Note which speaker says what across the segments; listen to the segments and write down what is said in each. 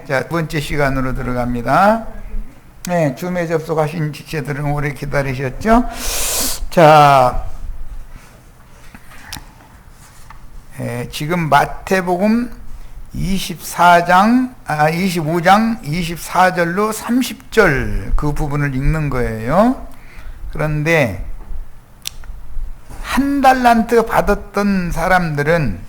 Speaker 1: 자, 두 번째 시간으로 들어갑니다. 네, 줌에 접속하신 지체들은 오래 기다리셨죠? 자, 지금 마태복음 25장 24절로 30절 그 부분을 읽는 거예요. 그런데 한 달란트 받았던 사람들은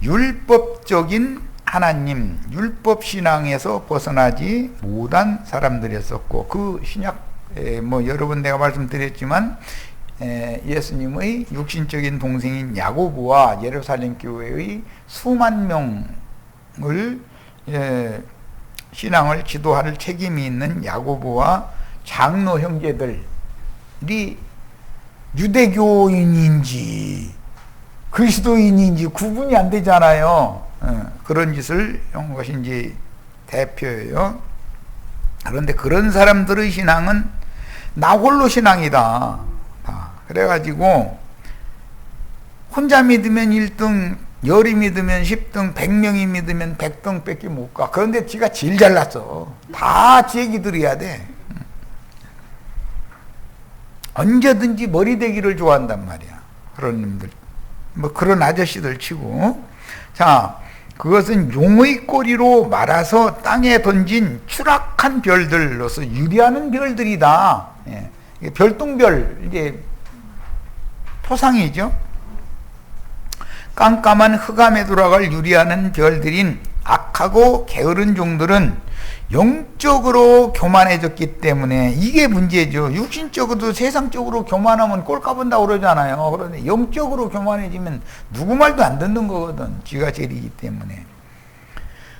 Speaker 1: 율법적인 하나님, 율법 신앙에서 벗어나지 못한 사람들이었었고, 그 신약 여러 번 내가 말씀드렸지만 예수님의 육신적인 동생인 야고보와 예루살렘 교회의 수만 명을 신앙을 지도할 책임이 있는 야고보와 장로 형제들이 유대교인인지 그리스도인인지 구분이 안 되잖아요. 그런 짓을 한 것이 이제 대표예요. 그런데 그런 사람들의 신앙은 나홀로 신앙이다. 그래가지고 혼자 믿으면 1등, 열이 믿으면 10등, 100명이 믿으면 100등 밖에 못 가. 그런데 지가 제일 잘났어. 다 지 얘기 들어야 돼. 언제든지 머리 대기를 좋아한단 말이야. 그런 놈들. 그런 아저씨들 치고. 자, 그것은 용의 꼬리로 말아서 땅에 던진 추락한 별들로서 유리하는 별들이다. 별똥별, 이게 토상이죠. 깜깜한 흑암에 돌아갈 유리하는 별들인 악하고 게으른 종들은 영적으로 교만해졌기 때문에 이게 문제죠. 육신적으로도 세상적으로 교만하면 꼴 까본다고 그러잖아요. 그런데 영적으로 교만해지면 누구 말도 안 듣는 거거든. 지가 제일이기 때문에.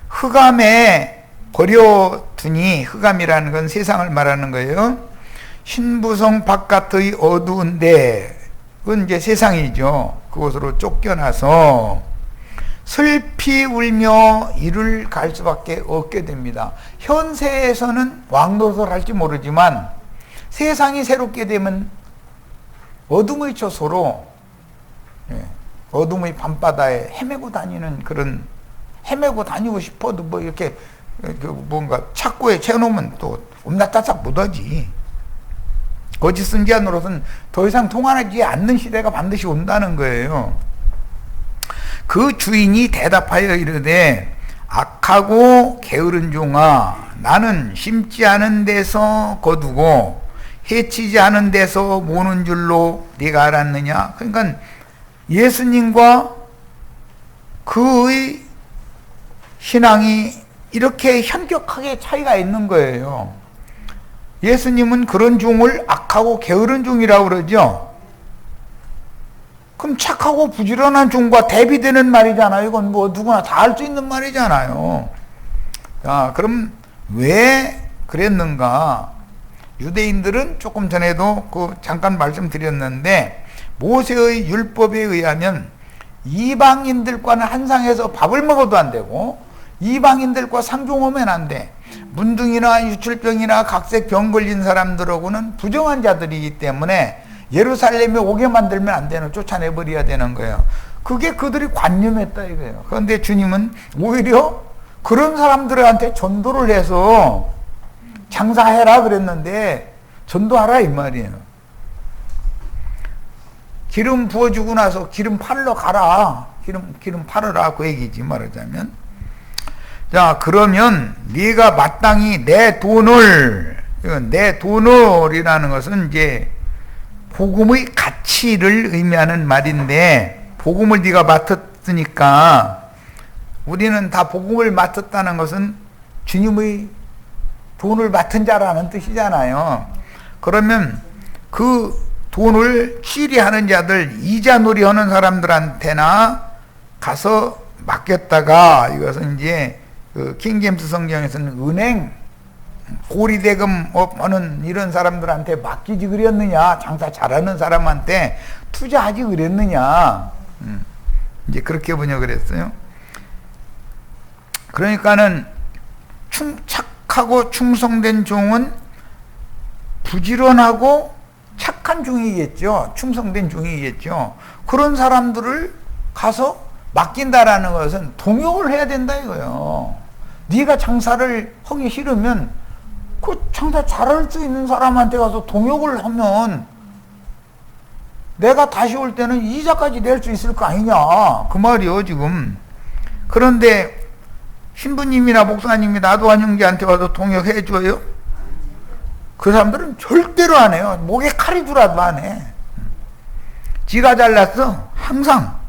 Speaker 1: 흑암에 버려두니, 흑암이라는 건 세상을 말하는 거예요. 신부성 바깥의 어두운데, 그건 이제 세상이죠. 그곳으로 쫓겨나서 슬피 울며 이를 갈 수밖에 없게 됩니다. 현세에서는 왕노릇할지 모르지만 세상이 새롭게 되면 어둠의 초소로 어둠의 밤바다에 헤매고 다니는 그런, 헤매고 다니고 싶어도 이렇게 뭔가 착고에 채워놓으면 또 엄나따싹 못하지. 거짓 선지자 노릇은 더 이상 통하지 않는 시대가 반드시 온다는 거예요. 그 주인이 대답하여 이르되 악하고 게으른 종아, 나는 심지 않은 데서 거두고 해치지 않은 데서 모는 줄로 네가 알았느냐. 그러니까 예수님과 그의 신앙이 이렇게 현격하게 차이가 있는 거예요. 예수님은 그런 종을 악하고 게으른 종이라고 그러죠. 그럼 착하고 부지런한 종과 대비되는 말이잖아요. 이건 누구나 다 할 수 있는 말이잖아요. 자, 그럼 왜 그랬는가? 유대인들은 조금 전에도 잠깐 말씀드렸는데, 모세의 율법에 의하면 이방인들과는 한 상에서 밥을 먹어도 안 되고 이방인들과 상종하면 안 돼. 문둥이나 유출병이나 각색 병 걸린 사람들하고는 부정한 자들이기 때문에 예루살렘에 오게 만들면 안 되는, 쫓아내버려야 되는 거예요. 그게 그들이 관념했다 이거예요. 그런데 주님은 오히려 그런 사람들한테 전도를 해서 장사해라 그랬는데 전도하라 이 말이에요. 기름 부어주고 나서 기름 팔러 가라. 기름 팔으라 그 얘기지 말하자면. 자, 그러면 네가 마땅히 내 돈을이라는 것은 이제 복음의 가치를 의미하는 말인데, 복음을 네가 맡았으니까, 우리는 다 복음을 맡았다는 것은 주님의 돈을 맡은 자라는 뜻이잖아요. 그러면 그 돈을 취리하는 자들, 이자놀이 하는 사람들한테나 가서 맡겼다가, 이것은 이제 킹제임스 성경에서는 은행, 고리대금 하는 이런 사람들한테 맡기지 그랬느냐, 장사 잘하는 사람한테 투자하지 그랬느냐, 이제 그렇게 번역을 했어요. 그러니까는 착하고 충성된 종은 부지런하고 착한 종이겠죠. 충성된 종이겠죠. 그런 사람들을 가서 맡긴다라는 것은 동역을 해야 된다 이거예요. 네가 장사를 하기 싫으면 그 장사 잘할 수 있는 사람한테 가서 동역을 하면 내가 다시 올 때는 이자까지 낼 수 있을 거 아니냐 그 말이요 지금. 그런데 신부님이나 목사님이 나도한 형제한테 와서 동역해 줘요? 그 사람들은 절대로 안 해요. 목에 칼이 들어도 안 해. 지가 잘났어 항상.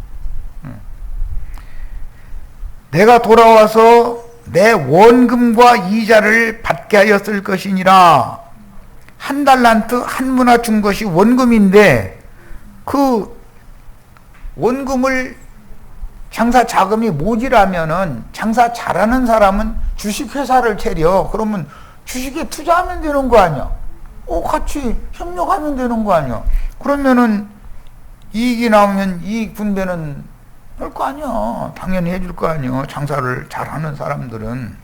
Speaker 1: 내가 돌아와서 내 원금과 이자를 받게 하였을 것이니라. 한 달란트 한 문화 준 것이 원금인데 그 원금을 장사 자금이 모자라면은 장사 잘하는 사람은 주식회사를 차려. 그러면 주식에 투자하면 되는 거 아니야. 같이 협력하면 되는 거 아니야. 그러면은 이익이 나오면 이익 분배는 할 거 아니야. 당연히 해줄 거 아니야. 장사를 잘하는 사람들은.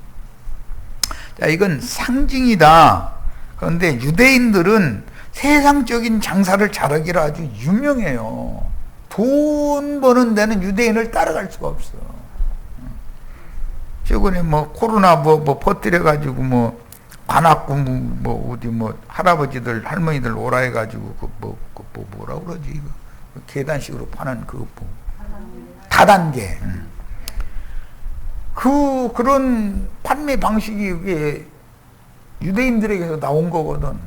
Speaker 1: 자, 이건 상징이다. 그런데 유대인들은 세상적인 장사를 잘하기로 아주 유명해요. 돈 버는 데는 유대인을 따라갈 수가 없어. 최근에 뭐 코로나 뭐 퍼뜨려 가지고 뭐 관악구 뭐 어디 뭐 할아버지들 할머니들 오라 해가지고 뭐라 그러지 이거 계단식으로 파는 그 다단계. 그런 판매 방식이 이게 유대인들에게서 나온 거거든.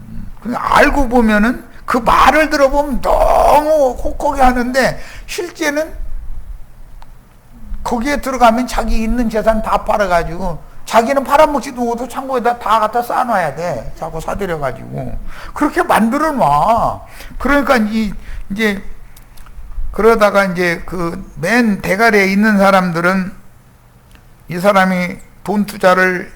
Speaker 1: 알고 보면은 그 말을 들어보면 너무 혹하게 하는데 실제는 거기에 들어가면 자기 있는 재산 다 팔아가지고 자기는 팔아먹지도 못하고 창고에다 다 갖다 쌓아놔야 돼. 자꾸 사들여가지고. 그렇게 만들어 놔. 그러니까 이제 그러다가 이제 그 맨 대가리에 있는 사람들은 이 사람이 돈 투자를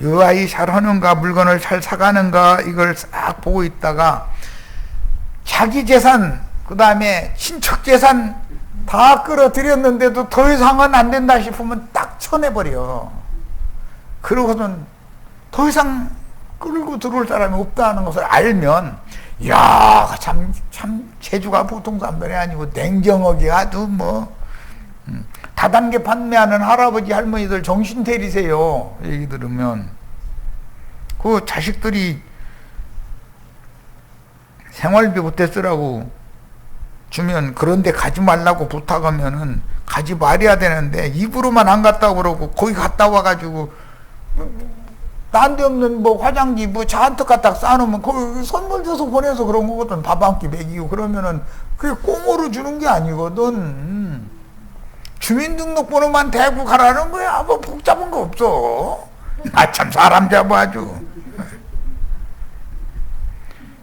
Speaker 1: 여하이 잘 하는가, 물건을 잘 사가는가, 이걸 싹 보고 있다가 자기 재산, 그 다음에 친척 재산 다 끌어들였는데도 더 이상은 안 된다 싶으면 딱 쳐내버려. 그러고는 더 이상 끌고 들어올 사람이 없다는 것을 알면, 야, 참, 재주가 보통 사람들이 아니고, 냉정하게 아주 다단계 판매하는 할아버지, 할머니들 정신 때리세요. 얘기 들으면. 그 자식들이 생활비 보태 쓰라고 주면 그런데 가지 말라고 부탁하면은 가지 말아야 되는데 입으로만 안 갔다고 그러고 거기 갔다 와가지고 난데없는 화장지 잔뜩 갖다 쌓아놓으면 거기 선물 줘서 보내서 그런 거거든. 밥 한 끼 먹이고 그러면은 그게 꽁으로 주는 게 아니거든. 주민등록번호만 대고 가라는 거야. 뭐 복잡한 거 없어. 나 참 사람 잡아 아주.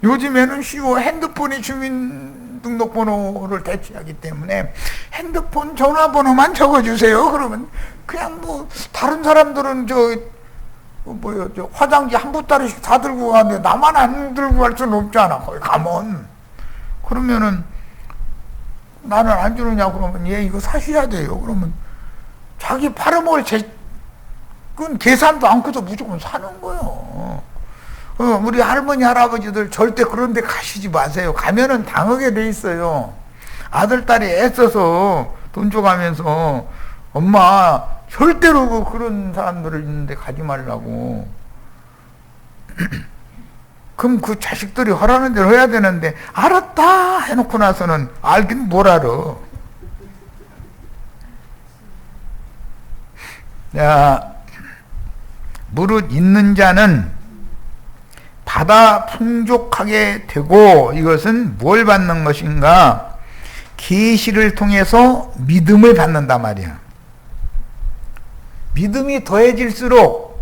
Speaker 1: 요즘에는 쉬워. 핸드폰이 주민등록번호를 대체하기 때문에 핸드폰 전화번호만 적어주세요. 그러면 그냥 다른 사람들은 저 화장지 한 보따리씩 다 들고 가는데 나만 안 들고 갈 수는 없잖아. 거기 가면. 그러면은 나는 안 주느냐 그러면 얘 이거 사셔야 돼요. 그러면 자기 팔아먹을 그건 계산도 않고도 무조건 사는 거예요. 우리 할머니 할아버지들 절대 그런 데 가시지 마세요. 가면은 당하게 돼 있어요. 아들 딸이 애써서 돈 줘가면서 엄마 절대로 그런 사람들을 있는데 가지 말라고. 그럼 그 자식들이 하라는 대로 해야 되는데 알았다 해놓고 나서는 알긴 뭘 알아. 자, 무릇 있는 자는 받아 풍족하게 되고 이것은 뭘 받는 것인가? 계시를 통해서 믿음을 받는단 말이야. 믿음이 더해질수록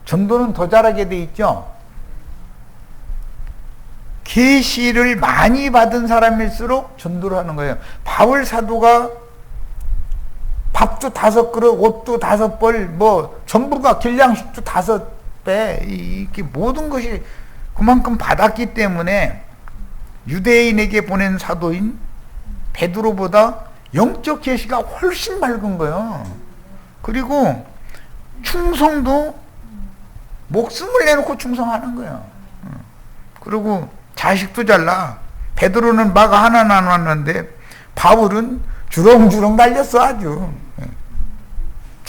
Speaker 1: 전도는 더 잘하게 돼 있죠. 계시를 많이 받은 사람일수록 전도를 하는 거예요. 바울 사도가 밥도 5그릇, 옷도 5벌, 전부가 길냥식도 5배, 이렇게 모든 것이 그만큼 받았기 때문에 유대인에게 보낸 사도인 베드로보다 영적 계시가 훨씬 밝은 거예요. 그리고 충성도 목숨을 내놓고 충성하는 거예요. 그리고 자식도 잘나. 베드로는 마가 하나 나눴는데 바울은 주렁주렁 달렸어 아주.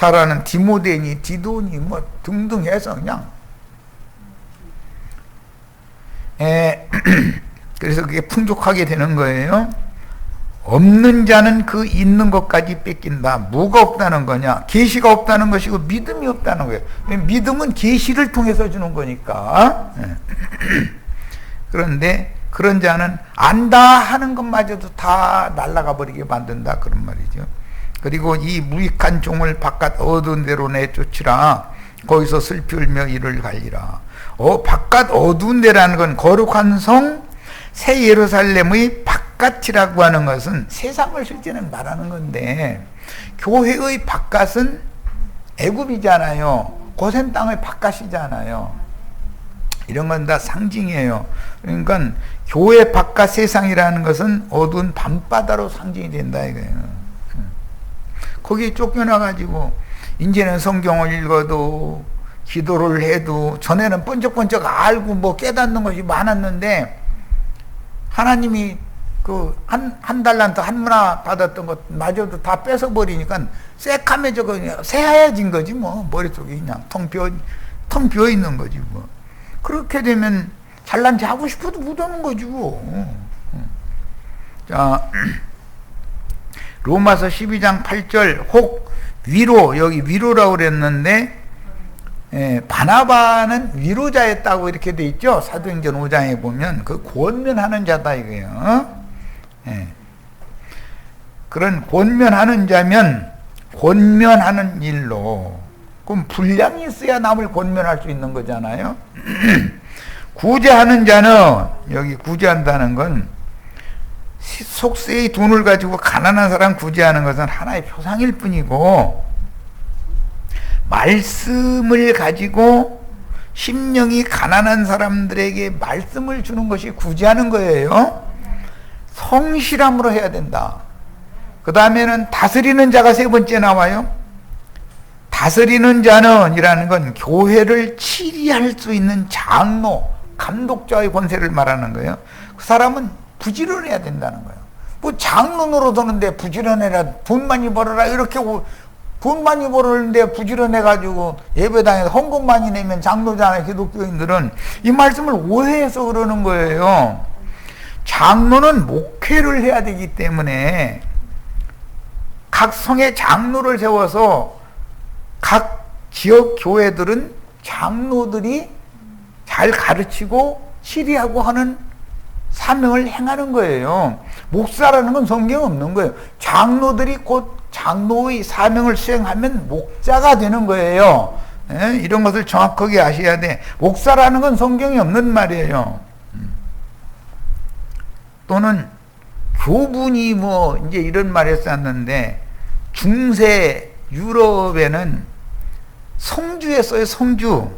Speaker 1: 잘 아는 디모데니 디도니 뭐 등등 해서 그냥 그래서 그게 풍족하게 되는 거예요. 없는 자는 그 있는 것까지 뺏긴다. 뭐가 없다는 거냐? 계시가 없다는 것이고 믿음이 없다는 거예요. 믿음은 계시를 통해서 주는 거니까. 그런데 그런 자는 안다 하는 것마저도 다 날아가 버리게 만든다 그런 말이죠. 그리고 이 무익한 종을 바깥 어두운 데로 내쫓으라. 거기서 슬피 울며 이를 갈리라. 바깥 어두운 데라는 건 거룩한 성 새 예루살렘의 바깥이라고 하는 것은 세상을 실제는 말하는 건데, 교회의 바깥은 애굽이잖아요. 고센 땅의 바깥이잖아요. 이런 건 다 상징이에요. 그러니까 교회 바깥 세상이라는 것은 어두운 밤바다로 상징이 된다 이거예요. 거기에 쫓겨나가지고 이제는 성경을 읽어도 기도를 해도, 전에는 번쩍번쩍 알고 뭐 깨닫는 것이 많았는데, 하나님이 그 한 달란트 한문화 받았던 것 마저도 다 뺏어버리니까 새카매져 그냥 새하얘진 거지 뭐. 머릿속에 그냥 텅 비어 있는 거지 뭐. 그렇게 되면 잘난 체 하고 싶어도 못하는 거지 뭐. 자, 로마서 12장 8절 혹 위로, 여기 위로라고 그랬는데 바나바는 위로자였다고 이렇게 돼 있죠. 사도행전 5장에 보면 그 권면하는 자다 이거예요. 그런 권면하는 자면 권면하는 일로, 그럼 분량이 있어야 남을 권면할 수 있는 거잖아요. 구제하는 자는, 여기 구제한다는 건 속세의 돈을 가지고 가난한 사람 구제하는 것은 하나의 표상일 뿐이고, 말씀을 가지고 심령이 가난한 사람들에게 말씀을 주는 것이 구제하는 거예요. 성실함으로 해야 된다. 그 다음에는 다스리는 자가 세 번째 나와요. 다스리는 자는 이라는 건 교회를 치리할 수 있는 장로, 감독자의 권세를 말하는 거예요. 그 사람은 부지런해야 된다는 거예요. 뭐 장로 노릇하는데 부지런해라, 돈 많이 벌어라, 이렇게 돈 많이 벌었는데 부지런해가지고 예배당에서 헌금 많이 내면 장로잖아요. 기독교인들은 이 말씀을 오해해서 그러는 거예요. 장로는 목회를 해야 되기 때문에 각 성에 장로를 세워서 각 지역 교회들은 장로들이 잘 가르치고 치리하고 하는 사명을 행하는 거예요. 목사라는 건 성경에 없는 거예요. 장로들이 곧 장로의 사명을 수행하면 목자가 되는 거예요. 이런 것을 정확하게 아셔야 돼. 목사라는 건 성경에 없는 말이에요. 또는 교분이 뭐 이제 이런 말 했었는데, 중세 유럽에는 성주에 써요. 성주.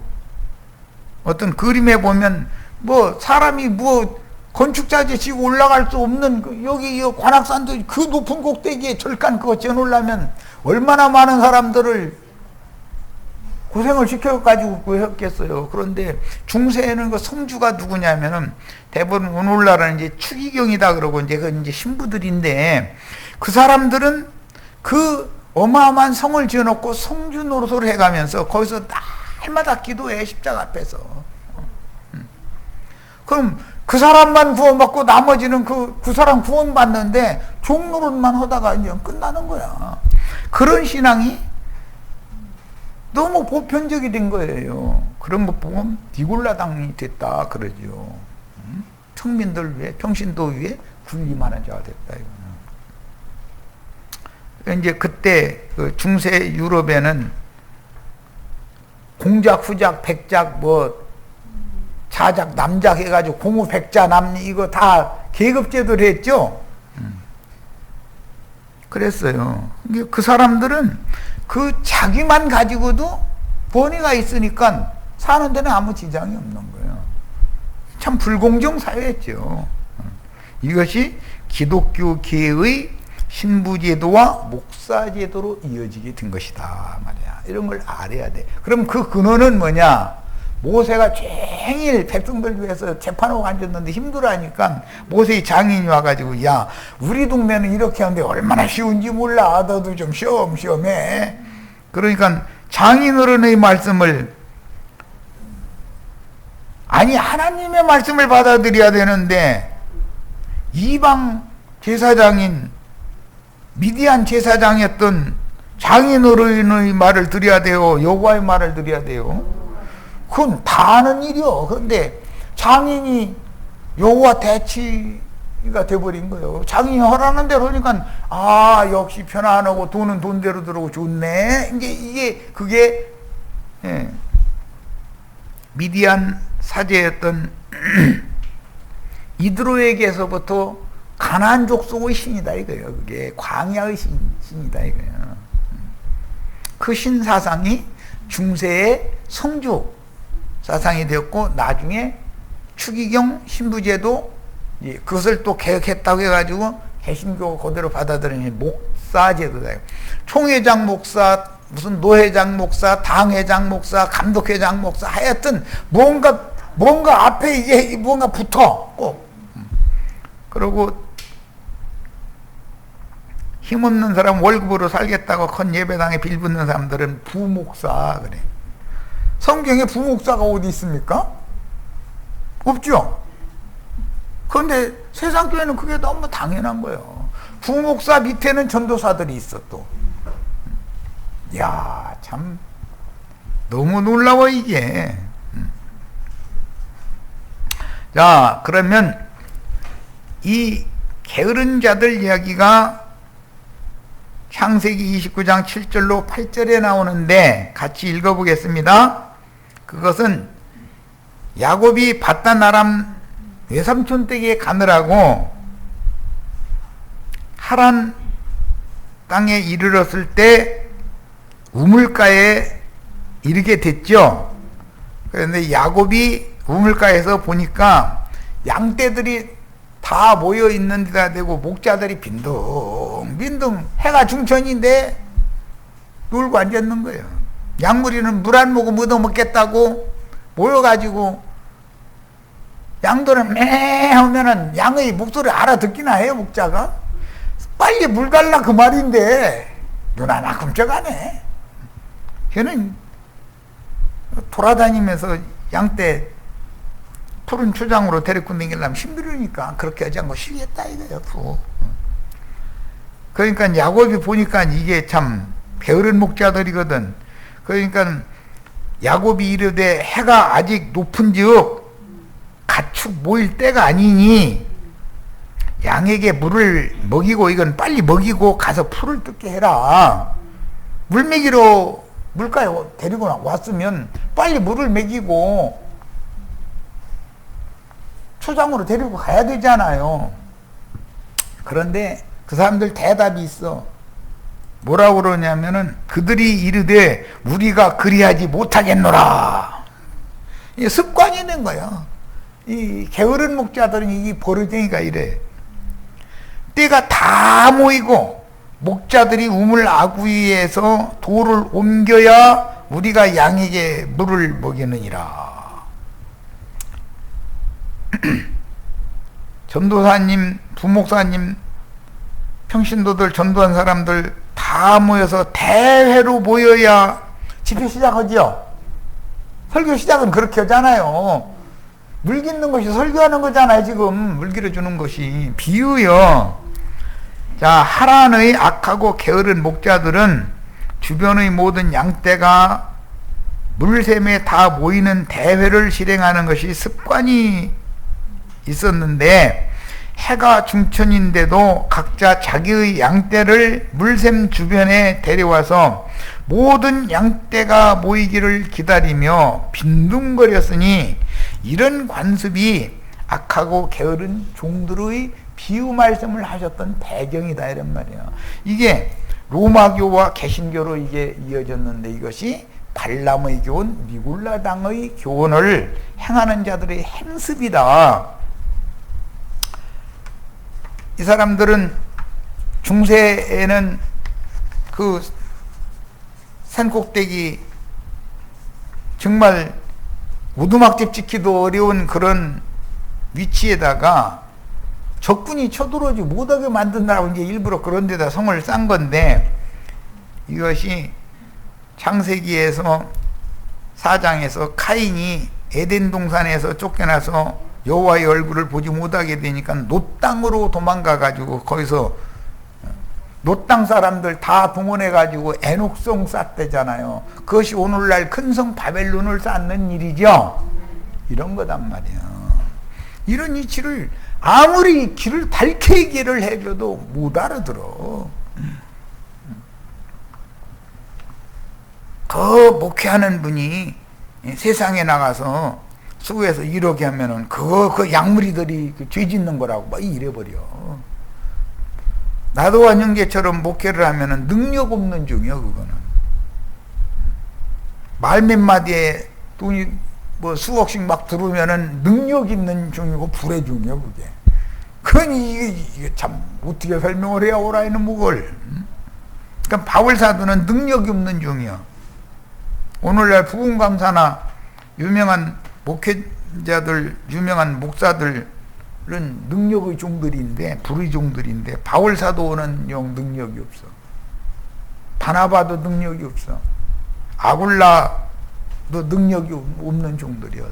Speaker 1: 어떤 그림에 보면 뭐 사람이 뭐 건축자재 지고 올라갈 수 없는, 여기 관악산도 그 높은 꼭대기에 절간 그거 지어놓으려면 얼마나 많은 사람들을 고생을 시켜가지고 했겠어요. 그런데 중세에는 그 성주가 누구냐면은 대부분 오늘날은 이제 추기경이다 그러고 이제 그 이제 신부들인데, 그 사람들은 그 어마어마한 성을 지어놓고 성주 노릇을 해가면서 거기서 날마다 기도해, 십자가 앞에서. 그럼 그 사람만 구원받고 나머지는 그 사람 구원받는데 종노릇만 하다가 이제 끝나는 거야. 그런 신앙이 너무 보편적이 된 거예요. 그런 거 보면 디골라당이 됐다 그러죠. 평민들 위해, 평신도 위해 군림하는 자가 됐다 이거는. 이제 그때 그 중세 유럽에는 공작, 후작, 백작, 뭐 자작, 남작 해가지고 공후, 백자, 남리 이거 다 계급제도를 했죠. 그랬어요. 그 사람들은 그 자기만 가지고도 번뇌가 있으니까 사는 데는 아무 지장이 없는 거예요. 참 불공정 사회였죠. 이것이 기독교계의 신부제도와 목사제도로 이어지게 된 것이다 말이야. 이런 걸 알아야 돼. 그럼 그 근원은 뭐냐? 모세가 종일 백성들 위해서 재판하고 앉았는데 힘들어하니까 모세의 장인이 와가지고, 야, 우리 동네는 이렇게 하는데 얼마나 쉬운지 몰라. 너도 좀 시험해. 그러니까 장인어른의 말씀을, 아니 하나님의 말씀을 받아들여야 되는데 이방 제사장인 미디안 제사장이었던 장인어른의 말을 드려야 돼요? 여호와의 말을 드려야 돼요? 그건 다 아는 일이요. 그런데 장인이 여호와 대치가 돼버린 거예요. 장인이 하라는 대로 하니까 역시 편안하고 돈은 돈대로 들어오고 좋네. 그게 미디안 사제였던 이드로에게서부터 가나안 족속의 신이다 이거예요. 그게 광야의 신이다 이거예요. 그 신 사상이 중세의 성주 사상이 되었고, 나중에 추기경 신부제도 그것을 또 개혁했다고 해가지고 개신교가 그대로 받아들이는 목사제도다. 총회장 목사, 무슨 노회장 목사, 당회장 목사, 감독회장 목사, 하여튼 뭔가 앞에 이게 뭔가 붙어 꼭. 그리고 힘없는 사람 월급으로 살겠다고 큰 예배당에 빌붙는 사람들은 부목사 그래. 성경에 부목사가 어디 있습니까? 없죠. 그런데 세상 교회는 그게 너무 당연한 거예요. 부목사 밑에는 전도사들이 있어 또. 야, 참 너무 놀라워 이게. 자, 그러면 이 게으른 자들 이야기가 창세기 29장 7절로 8절에 나오는데 같이 읽어보겠습니다. 그것은 야곱이 바단 아람 외삼촌 댁에 가느라고 하란 땅에 이르렀을 때 우물가에 이르게 됐죠. 그런데 야곱이 우물가에서 보니까 양떼들이 다 모여 있는 데다 대고 목자들이 빈둥빈둥 해가 중천인데 놀고 앉았는 거예요. 양무리는 물 안 먹고 묻어 먹겠다고 모여가지고 양들은 매 하면은 양의 목소리를 알아듣기나 해요. 목자가 빨리 물 달라 그 말인데 눈 하나 끔쩍 안 해. 걔는 돌아다니면서 양떼 푸른 초장으로 데리고 다니려면 힘들으니까 그렇게 하지 않고 쉬겠다 이거예요. 그러니까 야곱이 보니까 이게 참 게으른 목자들이거든. 그러니까 야곱이 이르되 해가 아직 높은즉 가축 모일 때가 아니니 양에게 물을 먹이고, 이건 빨리 먹이고 가서 풀을 뜯게 해라. 물 먹이러 물가에 데리고 왔으면 빨리 물을 먹이고 초장으로 데리고 가야 되잖아요. 그런데 그 사람들 대답이 있어. 뭐라고 그러냐면은 그들이 이르되 우리가 그리하지 못하겠노라. 이 습관이 된 거야. 이 게으른 목자들은 이 버르쟁이가 이래. 때가 다 모이고 목자들이 우물 아구이에서 돌을 옮겨야 우리가 양에게 물을 먹이느니라. 전도사님, 부목사님, 평신도들, 전도한 사람들 다 모여서 대회로 모여야 집회 시작하죠. 설교 시작은 그렇게 하잖아요. 물 깃는 것이 설교하는 거잖아요. 지금 물 길어주는 것이 비유요. 자, 하란의 악하고 게으른 목자들은 주변의 모든 양떼가 물샘에 다 모이는 대회를 실행하는 것이 습관이 있었는데, 해가 중천인데도 각자 자기의 양떼를 물샘 주변에 데려와서 모든 양떼가 모이기를 기다리며 빈둥거렸으니 이런 관습이 악하고 게으른 종들의 비유 말씀을 하셨던 배경이다 이런 말이에요. 이게 로마교와 개신교로 이게 이어졌는데, 이것이 발람의 교훈, 미굴라당의 교훈을 행하는 자들의 행습이다. 이 사람들은 중세에는 그 산꼭대기 정말 오두막집 짓기도 어려운 그런 위치에다가 적군이 쳐들어오지 못하게 만든다고 이제 일부러 그런 데다 성을 싼 건데, 이것이 창세기에서 4장에서 카인이 에덴 동산에서 쫓겨나서 여호와의 얼굴을 보지 못하게 되니까 놋 땅으로 도망가 가지고 거기서 놋 땅 사람들 다 동원해 가지고 에녹성 쌓대잖아요. 그것이 오늘날 큰 성 바벨론을 쌓는 일이죠. 이런 거단 말이야. 이런 이치를 아무리 귀를 닳게 얘기를 해줘도 못 알아들어. 그 목회하는 분이 세상에 나가서 수고해서 이렇게 하면은 그 약물이들이 죄 짓는 거라고 막 이래버려. 나도 완영계처럼 목회를 하면은 능력 없는 중이야, 그거는. 말 몇 마디에 돈이 뭐 수억씩 막 들어오면은 능력 있는 중이고 불의 중이야, 그게. 그건 이게 참 어떻게 설명을 해야 오라 이는 뭘. 그러니까 바울 사도는 능력이 없는 중이야. 오늘날 부흥감사나 유명한 목회자들, 유명한 목사들은 능력의 종들인데, 불의 종들인데, 바울 사도는 영 능력이 없어. 바나바도 능력이 없어. 아굴라도 능력이 없는 종들이야.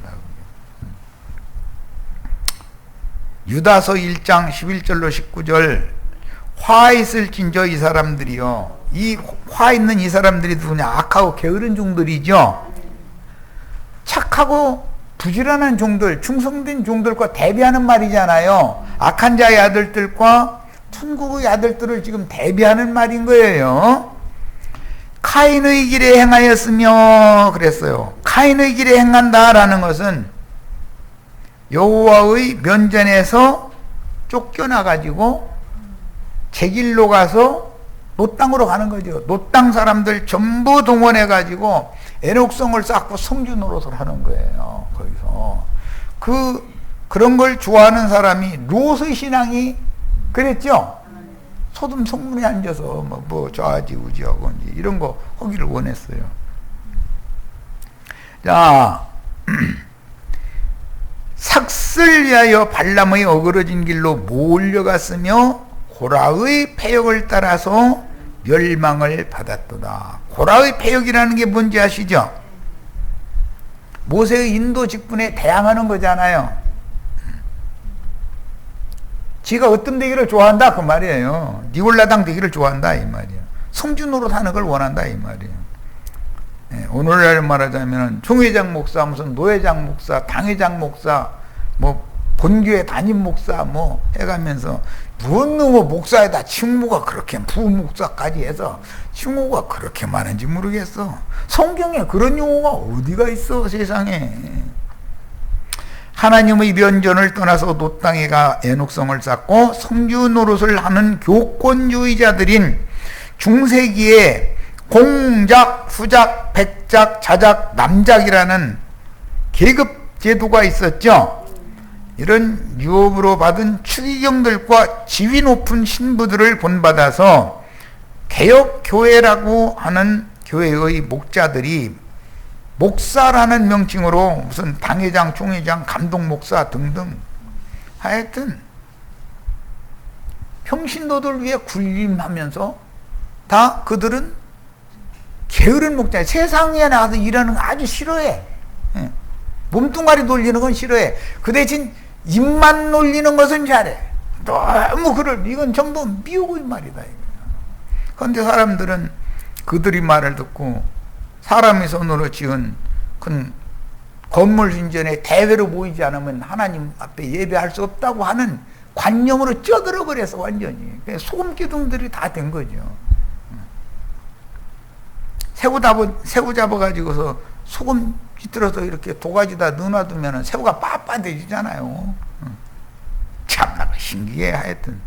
Speaker 1: 유다서 1장 11절로 19절 화 있을진저 이 사람들이요. 이 화 있는 이 사람들이 누구냐? 악하고 게으른 종들이죠. 착하고 부지런한 종들, 충성된 종들과 대비하는 말이잖아요. 악한 자의 아들들과 천국의 아들들을 지금 대비하는 말인 거예요. 카인의 길에 행하였으며 그랬어요. 카인의 길에 행한다라는 것은 여호와의 면전에서 쫓겨나 가지고 제 길로 가서 놋 땅으로 가는 거죠. 놋 땅 사람들 전부 동원해 가지고 에녹성을 쌓고 성주 노릇을 하는 거예요. 거기서 그런 걸 좋아하는 사람이 롯의 신앙이 그랬죠. 소돔 성문에 앉아서 뭐 좌지우지하고 이런 거 하기를 원했어요. 자, 삭슬 위하여 발람의 어그러진 길로 몰려갔으며 고라의 패역을 따라서 멸망을 받았도다. 고라의 패역이라는 게 뭔지 아시죠? 모세의 인도 직분에 대항하는 거잖아요. 지가 어떤 되기를 좋아한다 그 말이에요. 니골라당 되기를 좋아한다 이 말이에요. 성주 노릇하는 걸 원한다 이 말이에요. 오늘날 말하자면 총회장 목사, 무슨 노회장 목사, 당회장 목사, 뭐 본교회 담임 목사 뭐 해가면서 무슨 놈의 목사에다 칭호가 그렇게 부목사까지 해서 칭호가 그렇게 많은지 모르겠어. 성경에 그런 용어가 어디가 있어 세상에. 하나님의 면전을 떠나서 놋 땅에 가 에녹성을 쌓고 성주 노릇을 하는 교권주의자들인 중세기에 공작, 후작, 백작, 자작, 남작이라는 계급 제도가 있었죠. 이런 유업으로 받은 추기경들과 지위 높은 신부들을 본받아서 개혁교회라고 하는 교회의 목자들이 목사라는 명칭으로 무슨 당회장, 총회장, 감독목사 등등 하여튼 평신도들 위해 군림하면서 다 그들은 게으른 목자, 세상에 나가서 일하는 거 아주 싫어해. 몸뚱아리 돌리는 건 싫어해. 그 대신 입만 놀리는 것은 잘해. 너무 이건 전부 미혹의 말이다. 그런데 사람들은 그들이 말을 듣고 사람의 손으로 지은 큰 건물 신전에 대회로 모이지 않으면 하나님 앞에 예배할 수 없다고 하는 관념으로 쪄들어 버려서 완전히 소금 기둥들이 다 된 거죠. 새우 잡아가지고서 소금 깃들어서 이렇게 도가지다 넣어놔두면 새우가 빳빳해지잖아요. 참나 신기해. 하여튼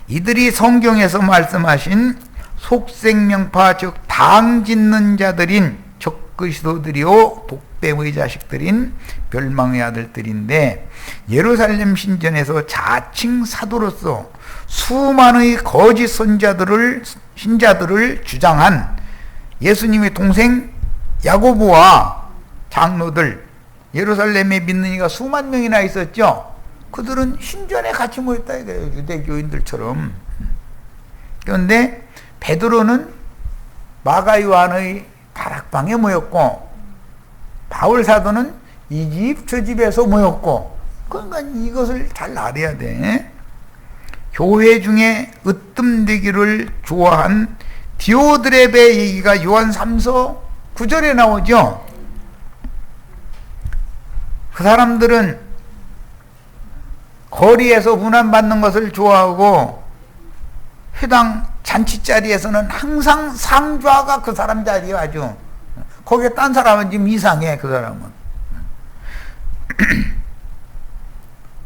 Speaker 1: 이들이 성경에서 말씀하신 속생명파 즉 당 짓는 자들인 적그리스도들이요 독뱀의 자식들인 멸망의 아들들인데 예루살렘 신전에서 자칭 사도로서 수많은 거짓 신자들을 주장한 예수님의 동생 야고보와 장로들, 예루살렘에 믿는 이가 수만 명이나 있었죠. 그들은 신전에 같이 모였다 이거예요. 유대교인들처럼. 그런데 베드로는 마가 요한의 다락방에 모였고 바울 사도는 이 집 저 집에서 모였고, 그러니까 이것을 잘 알아야 돼. 교회 중에 으뜸되기를 좋아한 디오드레베 얘기가 요한 3서 9절에 나오죠. 그 사람들은 거리에서 문안받는 것을 좋아하고 회당 잔치 자리에서는 항상 상좌가 그 사람 자리에 아주, 거기에 딴 사람은 지금 이상해. 그 사람은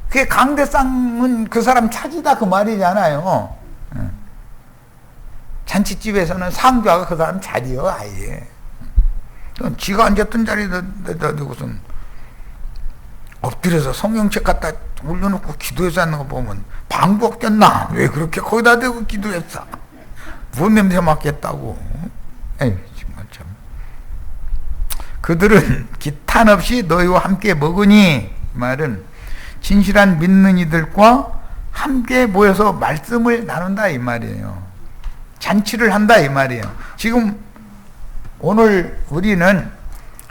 Speaker 1: 그게 강대상은 그 사람 차지다 그 말이잖아요. 잔치집에서는 상좌가 그 사람 자리요 아예. 지가 앉았던 자리에다 두고선 엎드려서 성경책 갖다 올려놓고 기도해서 하는 거 보면 방구 없겠나? 왜 그렇게 거기다 대고 기도했어? 뭔 냄새 맡겠다고. 에이, 정말 참. 그들은 기탄 없이 너희와 함께 먹으니, 말은 진실한 믿는 이들과 함께 모여서 말씀을 나눈다 이 말이에요. 잔치를 한다 이 말이에요. 지금 오늘 우리는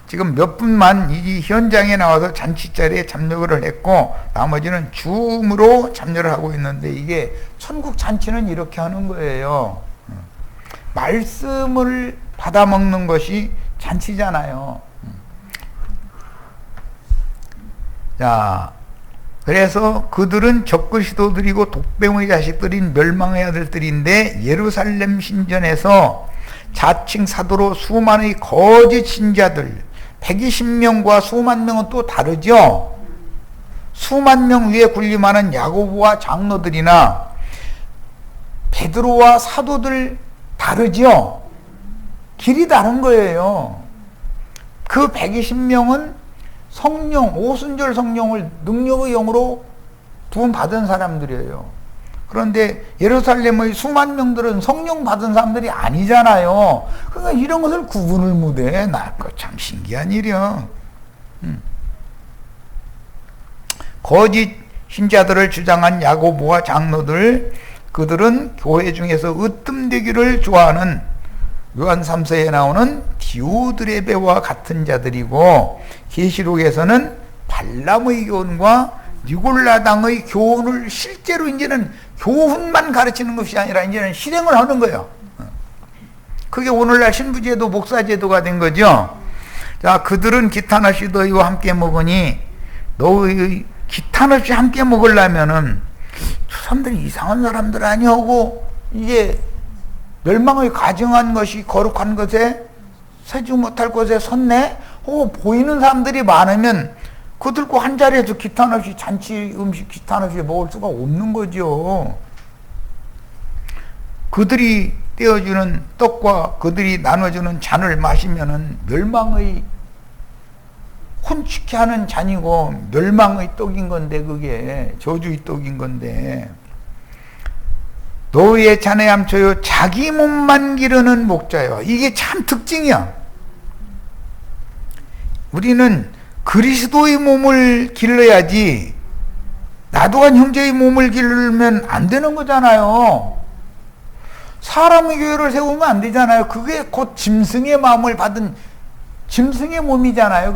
Speaker 1: 지금 몇 분만 이 현장에 나와서 잔치 자리에 참여를 했고 나머지는 줌으로 참여를 하고 있는데, 이게 천국 잔치는 이렇게 하는 거예요. 말씀을 받아 먹는 것이 잔치잖아요. 자, 그래서 그들은 적그리스도들이고 독뱀의 자식들인 멸망의 아들들인데, 예루살렘 신전에서 자칭 사도로 수만의 거짓 신자들 120명과 수만 명은 또 다르죠. 수만 명 위에 군림하는 야고보와 장로들이나 베드로와 사도들 다르죠. 길이 다른 거예요. 그 120명은 성령, 오순절 성령을 능력의 영으로 부음받은 사람들이에요. 그런데 예루살렘의 수만 명들은 성령 받은 사람들이 아니잖아요. 그러니까 이런 것을 구분을 못해. 나 그거 참 신기한 일이야. 거짓 신자들을 주장한 야고보와 장로들, 그들은 교회 중에서 으뜸되기를 좋아하는 요한 3서에 나오는 디오드레베와 같은 자들이고, 계시록에서는 발람의 교훈과 니골라당의 교훈을 실제로 이제는 교훈만 가르치는 것이 아니라 이제는 실행을 하는 거예요. 그게 오늘날 신부제도 목사제도가 된 거죠. 자, 그들은 기탄 없이 너희와 함께 먹으니, 너희 기탄 없이 함께 먹으려면은 저 사람들이 이상한 사람들 아니하고 이게 멸망을 가정한 것이 거룩한 것에 세지 못할 것에 섰네? 보이는 사람들이 많으면 그들과 한 자리에서 기탄 없이 잔치 음식 기탄 없이 먹을 수가 없는 거죠. 그들이 떼어주는 떡과 그들이 나눠주는 잔을 마시면은 멸망의 혼치게 하는 잔이고 멸망의 떡인 건데, 그게 저주의 떡인 건데, 너희의 잔에 함쳐요 자기 몸만 기르는 목자요. 이게 참 특징이야. 우리는 그리스도의 몸을 길러야지 나도한 형제의 몸을 기르면 안 되는 거잖아요. 사람의 교회를 세우면 안 되잖아요. 그게 곧 짐승의 마음을 받은 짐승의 몸이잖아요.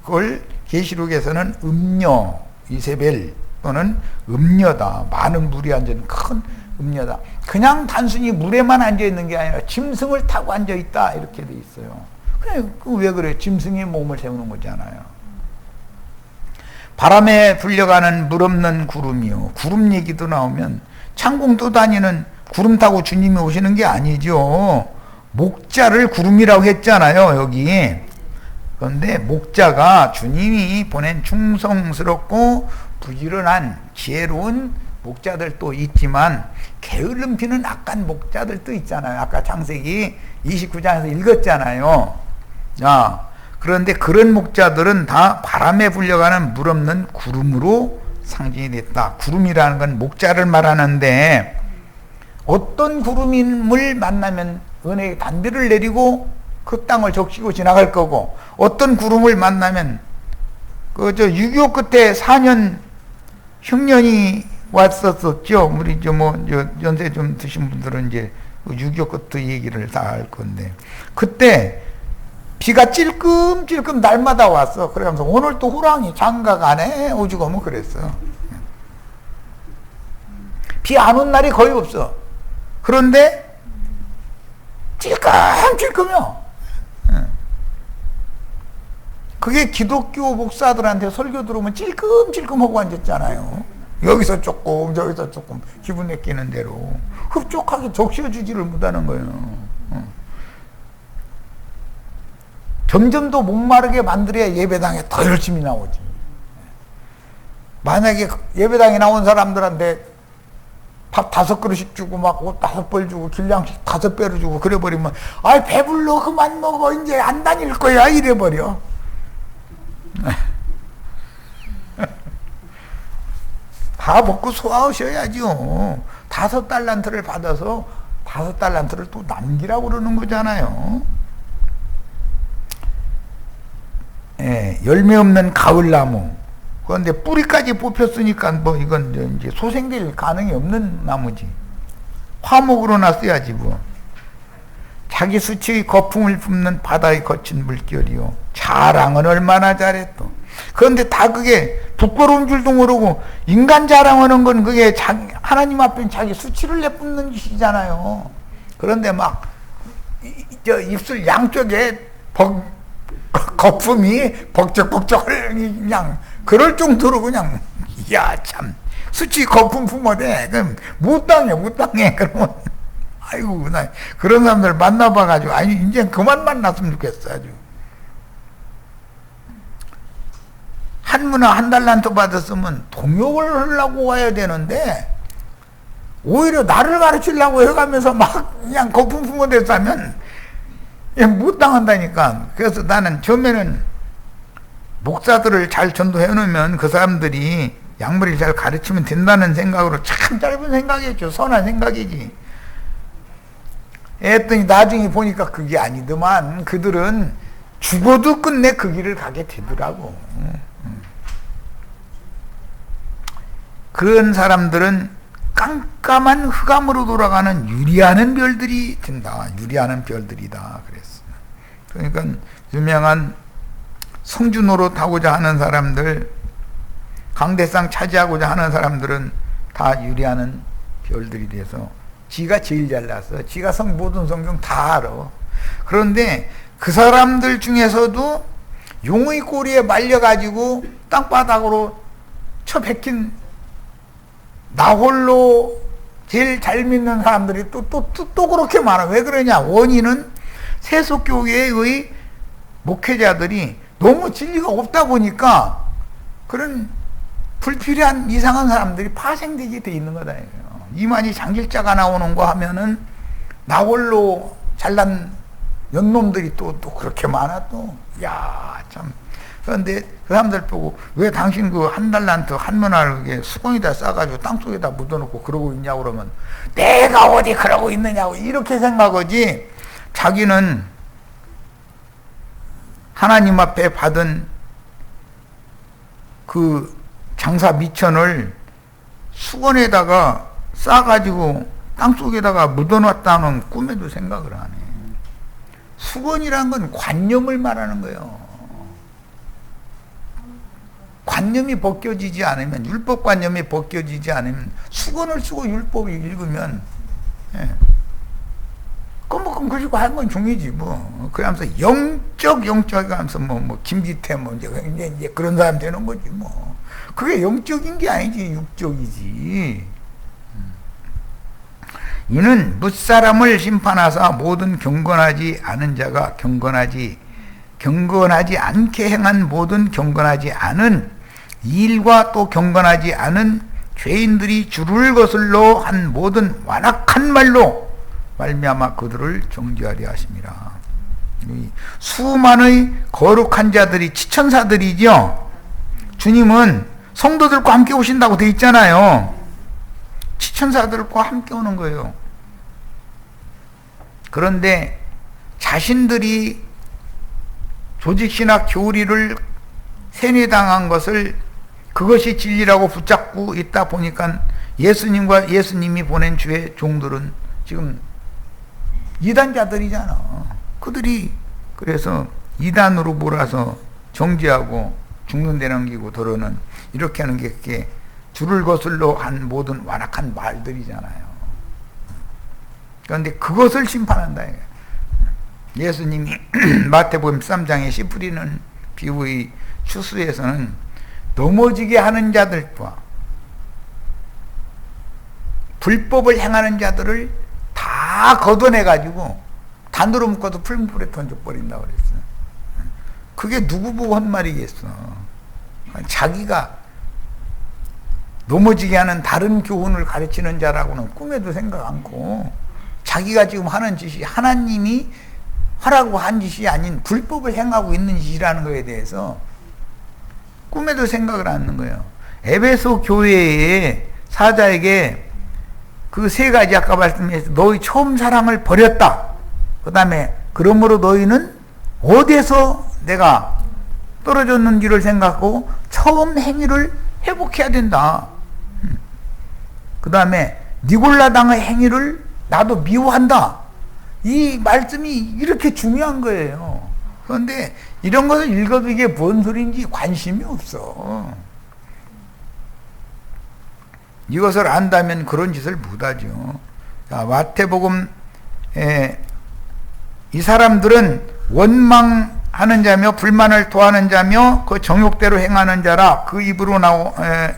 Speaker 1: 그걸 계시록에서는 음녀, 이세벨 또는 음녀다. 많은 물이 앉은 큰 음녀다. 그냥 단순히 물에만 앉아있는 게 아니라 짐승을 타고 앉아있다 이렇게 돼 있어요. 왜 그래? 짐승의 몸을 세우는 거잖아요. 바람에 불려가는 물 없는 구름이요. 구름 얘기도 나오면 창공도 다니는 구름 타고 주님이 오시는 게 아니죠. 목자를 구름이라고 했잖아요, 여기. 그런데 목자가 주님이 보낸 충성스럽고 부지런한 지혜로운 목자들도 있지만 게으름 피는 악한 목자들도 있잖아요. 아까 창세기 29장에서 읽었잖아요. 자, 그런데 그런 목자들은 다 바람에 불려가는 물 없는 구름으로 상징이 됐다. 구름이라는 건 목자를 말하는데, 어떤 구름임을 만나면 은혜의 단비를 내리고 그 땅을 적시고 지나갈 거고, 어떤 구름을 만나면 6.25 끝에 4년 흉년이 왔었었죠. 우리 연세 좀 드신 분들은 이제 6.25 것도 얘기를 다 할 건데, 그때 비가 찔끔찔끔 날마다 왔어. 그러면서 오늘 또 호랑이 장가 가네 오죽 하면 그랬어. 비 안 온 날이 거의 없어. 그런데 찔끔찔끔요. 그게 기독교 목사들한테 설교 들으면 찔끔찔끔 하고 앉았잖아요. 여기서 조금 저기서 조금 기분 내끼는 대로 흡족하게 적셔주지를 못하는 거예요. 점점 더 목마르게 만들어야 예배당에 더 열심히 나오지. 만약에 예배당에 나온 사람들한테 밥 5그릇씩 주고 막 옷 5벌 주고 길냥식 5배로 주고 그래버리면 아이 배불러 그만 먹어 이제 안 다닐 거야 이래버려. 다 먹고 소화하셔야죠. 5달란트를 받아서 5달란트를 또 남기라고 그러는 거잖아요. 예, 열매 없는 가을나무. 그런데 뿌리까지 뽑혔으니까 뭐 이건 이제 소생될 가능이 없는 나무지. 화목으로나 써야지 뭐. 자기 수치의 거품을 뿜는 바다의 거친 물결이요. 자랑은 얼마나 잘했또. 그런데 다 그게 부끄러운 줄도 모르고 인간 자랑하는 건 그게 하나님 앞에 자기 수치를 내뿜는 짓이잖아요. 그런데 막 입술 양쪽에 거품이 벅적벅적 그냥 그럴 정도로 그냥 야 참 수치 거품 품어대. 그럼 못 당해 그러면 아이고 나 그런 사람들 만나봐가지고 아니 이제 그만 만났으면 좋겠어. 아주 한 문화 1달란트 받았으면 동역을 하려고 와야 되는데 오히려 나를 가르치려고 해가면서 막 그냥 거품 품어댔다면 못 당한다니까. 그래서 나는 처음에는 목사들을 잘 전도해 놓으면 그 사람들이 양머리를 잘 가르치면 된다는 생각으로 참 짧은 생각이었죠. 선한 생각이지. 했더니 나중에 보니까 그게 아니더만 그들은 죽어도 끝내 그 길을 가게 되더라고. 그런 사람들은 깜깜한 흑암으로 돌아가는 유리하는 별들이 된다. 유리하는 별들이다. 그랬어. 그러니까 유명한 성주 노릇하고자 하는 사람들, 강대상 차지하고자 하는 사람들은 다 유리하는 별들이 돼서 지가 제일 잘났어. 지가 모든 성경 다 알아. 그런데 그 사람들 중에서도 용의 꼬리에 말려가지고 땅바닥으로 쳐박힌 나 홀로 제일 잘 믿는 사람들이 또 그렇게 많아. 왜 그러냐? 원인은 세속교회의 목회자들이 너무 진리가 없다 보니까 그런 불필요한 이상한 사람들이 파생되게 돼 있는 거다. 이만희 장길자가 나오는 거 하면은 나 홀로 잘난 연놈들이 또 그렇게 많아 또. 야, 참. 그런데 그 사람들 보고 왜 당신 그 1달란트 한문화를 그게 수건에다 싸가지고 땅속에다 묻어놓고 그러고 있냐고 그러면 내가 어디 그러고 있느냐고 이렇게 생각하지. 자기는 하나님 앞에 받은 그 장사 미천을 수건에다가 싸가지고 땅속에다가 묻어놨다는 꿈에도 생각을 안 해. 수건이란 건 관념을 말하는 거예요. 관념이 벗겨지지 않으면, 율법 관념이 벗겨지지 않으면 수건을 쓰고 율법을 읽으면 그럼 그리고 한 건 종이지 뭐. 그러면서 영적 하면서 뭐 김기태 이제 그런 사람 되는 거지 뭐. 그게 영적인 게 아니지 육적이지. 이는 뭇사람을 심판하사 모든 경건하지 않은 자가 경건하지 않게 행한 모든 경건하지 않은 일과 또 경건하지 않은 죄인들이 주를 거슬러 한 모든 완악한 말로 말미암아 그들을 정죄하려 하심이라. 수많은 거룩한 자들이 지천사들이죠. 주님은 성도들과 함께 오신다고 돼 있잖아요. 지천사들과 함께 오는 거예요. 그런데 자신들이 조직신학 교리를 세뇌당한 것을 그것이 진리라고 붙잡고 있다 보니까 예수님과 예수님이 보낸 주의 종들은 지금 이단자들이잖아. 그들이 그래서 이단으로 몰아서 정죄하고 죽는 데 남기고 더러는 이렇게 하는 게 그게 줄을 거슬러 한 모든 완악한 말들이잖아요. 그런데 그것을 심판한다. 예수님이 마태복음 13장에 씨 뿌리는 비유의 추수에서는 넘어지게 하는 자들과 불법을 행하는 자들을 다 걷어내가지고 단으로 묶어도 풀 불에 던져버린다고 그랬어요. 그게 누구 보고 한 말이겠어. 자기가 넘어지게 하는 다른 교훈을 가르치는 자라고는 꿈에도 생각 않고 자기가 지금 하는 짓이 하나님이 하라고 한 짓이 아닌 불법을 행하고 있는 짓이라는 것에 대해서 꿈에도 생각을 안 하는 거예요. 에베소 교회의 사자에게 그 세 가지 아까 말씀드렸듯이 너희 처음 사랑을 버렸다. 그 다음에 그러므로 너희는 어디에서 내가 떨어졌는지를 생각하고 처음 행위를 회복해야 된다. 그 다음에 니골라당의 행위를 나도 미워한다. 이 말씀이 이렇게 중요한 거예요. 그런데 이런 것을 읽어도 이게 뭔 소리인지 관심이 없어. 이것을 안다면 그런 짓을 못하죠. 자, 마태복음 이 사람들은 원망하는 자며 불만을 토하는 자며 그 정욕대로 행하는 자라 그 입으로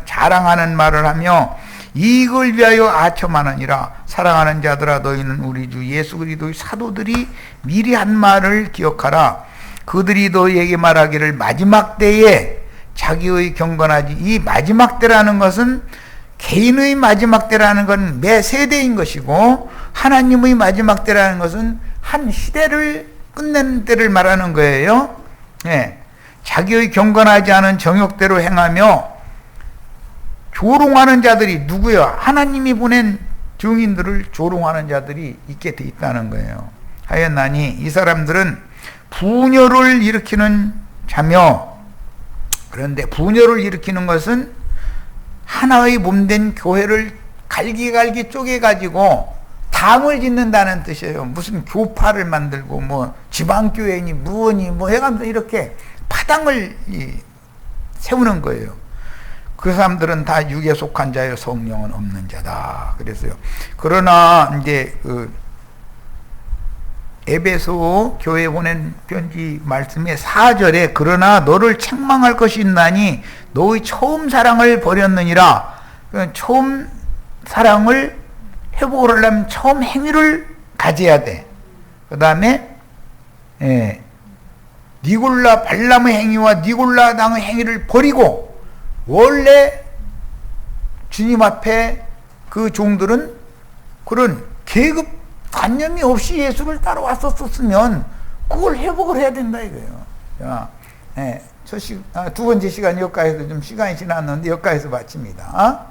Speaker 1: 자랑하는 말을 하며 이익을 위하여 아첨하느니라. 사랑하는 자들아 너희는 우리 주 예수 그리스도의 사도들이 미리 한 말을 기억하라. 그들이 너희에게 말하기를 마지막 때에 자기의 경건하지. 이 마지막 때라는 것은 개인의 마지막 때라는 건 매 세대인 것이고 하나님의 마지막 때라는 것은 한 시대를 끝내는 때를 말하는 거예요. 예. 자기의 경건하지 않은 정욕대로 행하며 조롱하는 자들이 누구요? 하나님이 보낸 증인들을 조롱하는 자들이 있게 돼 있다는 거예요. 하였나니 이 사람들은 분열을 일으키는 자며, 그런데 분열을 일으키는 것은 하나의 몸된 교회를 갈기갈기 쪼개가지고 당을 짓는다는 뜻이에요. 무슨 교파를 만들고 뭐 지방교회니 무언이 뭐 해가면서 이렇게 파당을 세우는 거예요. 그 사람들은 다 육에 속한 자여 성령은 없는 자다 그랬어요. 그러나 이제 그 에베소 교회에 보낸 편지 말씀의 4절에 그러나 너를 책망할 것이 있나니 너의 처음 사랑을 버렸느니라. 처음 사랑을 회복을 하려면 처음 행위를 가져야 돼. 그 다음에 니골라 발람의 행위와 니골라 당의 행위를 버리고 원래 주님 앞에 그 종들은 그런 계급 관념이 없이 예수를 따라왔었으면 그걸 회복을 해야 된다 이거예요. 자, 두 번째 시간 여기까지도 좀 시간이 지났는데 여기까지서 마칩니다.